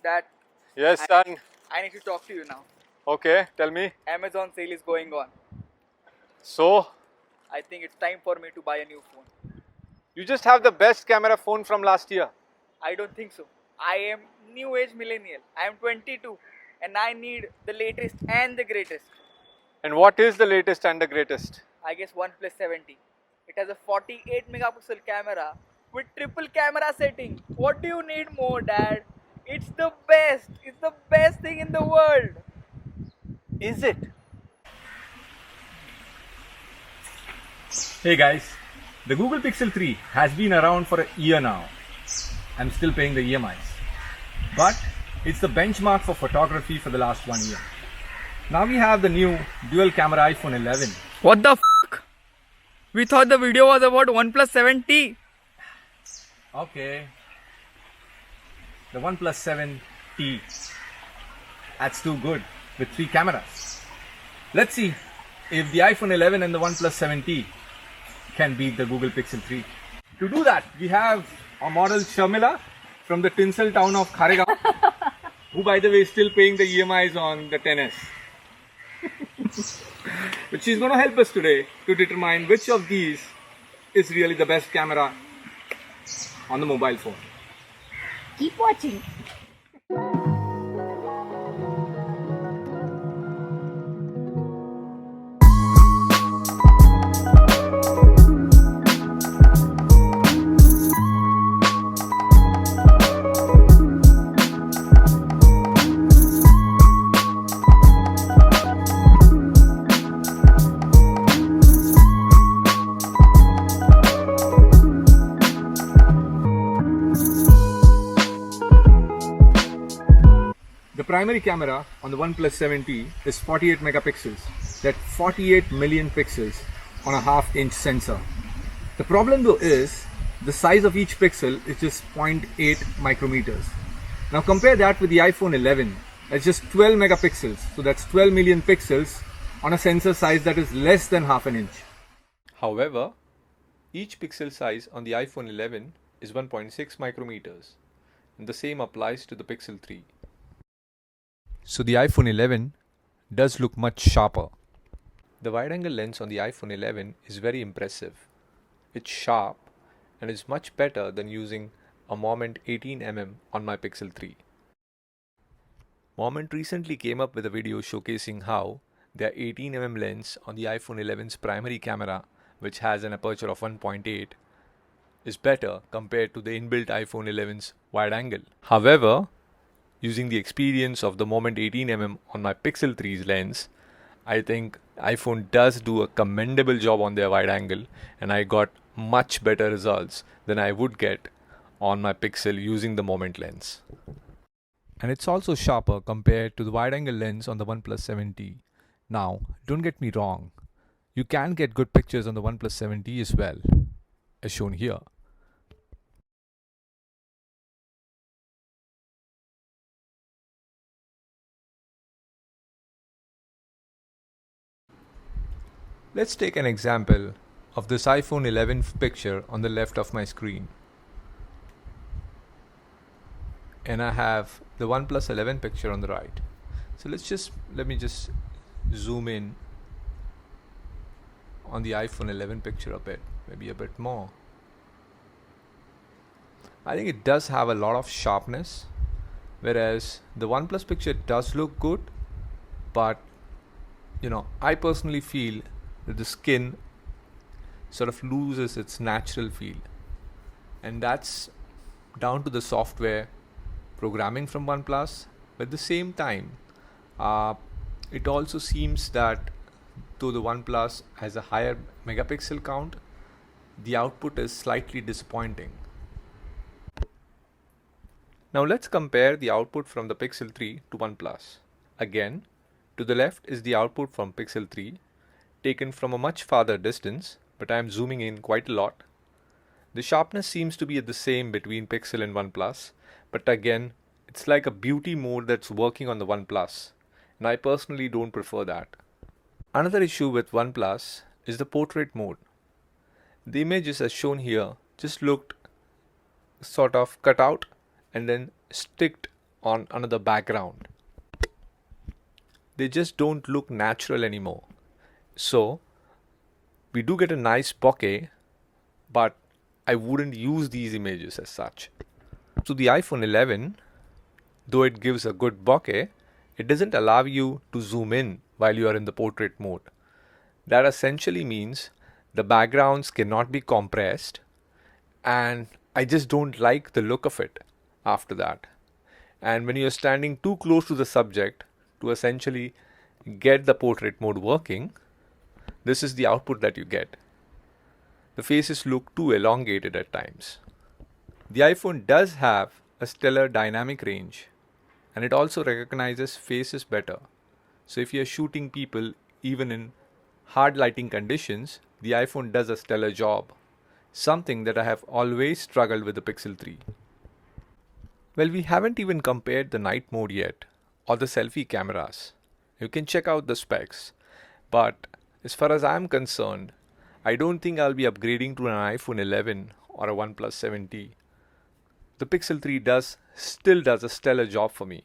Dad, Yes, son. I need to talk to you now. Okay, tell me. Amazon sale is going on. So, I think it's time for me to buy a new phone. you just have the best camera phone from last year. I don't think so. I am new age millennial. I am 22 and I need the latest and the greatest. And what is the latest and the greatest? I guess OnePlus 70. It has a 48 megapixel camera with triple camera setting. What do you need more, Dad? It's the best. It's the best thing in the world. Is it? Hey guys, the Google Pixel 3 has been around for a year now. I'm still paying the EMIs. But it's the benchmark for photography for the last 1 year. Now we have the new dual camera iPhone 11. What the f***? We thought the video was about OnePlus 7T. Okay. The OnePlus 7T. That's too good with 3 cameras. Let's see if the iPhone 11 and the OnePlus 7T can beat the Google Pixel 3. To do that, we have our model Sharmila from the tinsel town of Kharegaon, who by the way is still paying the EMIs on the 10s. But she's going to help us today to determine which of these is really the best camera on the mobile phone. Keep watching. The primary camera on the OnePlus 7T is 48 megapixels. That's 48 million pixels on a half-inch sensor. The problem though is the size of each pixel is just 0.8 micrometers. Now compare that with the iPhone 11. It's just 12 megapixels. So that's 12 million pixels on a sensor size that is less than half an inch. However, each pixel size on the iPhone 11 is 1.6 micrometers. And the same applies to the Pixel 3. So the iPhone 11 does look much sharper. The wide-angle lens on the iPhone 11 is very impressive. It's sharp and is much better than using a Moment 18mm on my Pixel 3. Moment recently came up with a video showcasing how their 18mm lens on the iPhone 11's primary camera, which has an aperture of 1.8, is better compared to the inbuilt iPhone 11's wide-angle. However, using the experience of the Moment 18mm on my Pixel 3's lens, I think iPhone does do a commendable job on their wide angle, and I got much better results than I would get on my Pixel using the Moment lens. And it's also sharper compared to the wide angle lens on the OnePlus 7T. Now, don't get me wrong, you can get good pictures on the OnePlus 7T as well, as shown here. Let's take an example of this iPhone 11 picture on the left of my screen. And I have the OnePlus 11 picture on the right. So let me just zoom in on the iPhone 11 picture a bit, maybe a bit more. I think it does have a lot of sharpness, whereas the OnePlus picture does look good, but I personally feel that the skin sort of loses its natural feel, and that's down to the software programming from OnePlus. But at the same time, it also seems that though the OnePlus has a higher megapixel count, the output is slightly disappointing. Now let's compare the output from the Pixel 3 to OnePlus. Again, to the left is the output from Pixel 3, taken from a much farther distance, but I am zooming in quite a lot. The sharpness seems to be the same between Pixel and OnePlus, but again, it's like a beauty mode that's working on the OnePlus, and I personally don't prefer that. Another issue with OnePlus is the portrait mode. The images as shown here just looked sort of cut out and then sticked on another background. They just don't look natural anymore. So we do get a nice bokeh, but I wouldn't use these images as such. So the iPhone 11, though it gives a good bokeh, it doesn't allow you to zoom in while you are in the portrait mode. That essentially means the backgrounds cannot be compressed, and I just don't like the look of it after that. And when you're standing too close to the subject to essentially get the portrait mode working, this is the output that you get. The faces look too elongated at times. The iPhone does have a stellar dynamic range, and it also recognizes faces better. So if you're shooting people even in hard lighting conditions, the iPhone does a stellar job, something that I have always struggled with the Pixel 3. Well, we haven't even compared the night mode yet, or the selfie cameras. You can check out the specs, but as far as I'm concerned, I don't think I'll be upgrading to an iPhone 11 or a OnePlus 7T. The Pixel 3 still does a stellar job for me.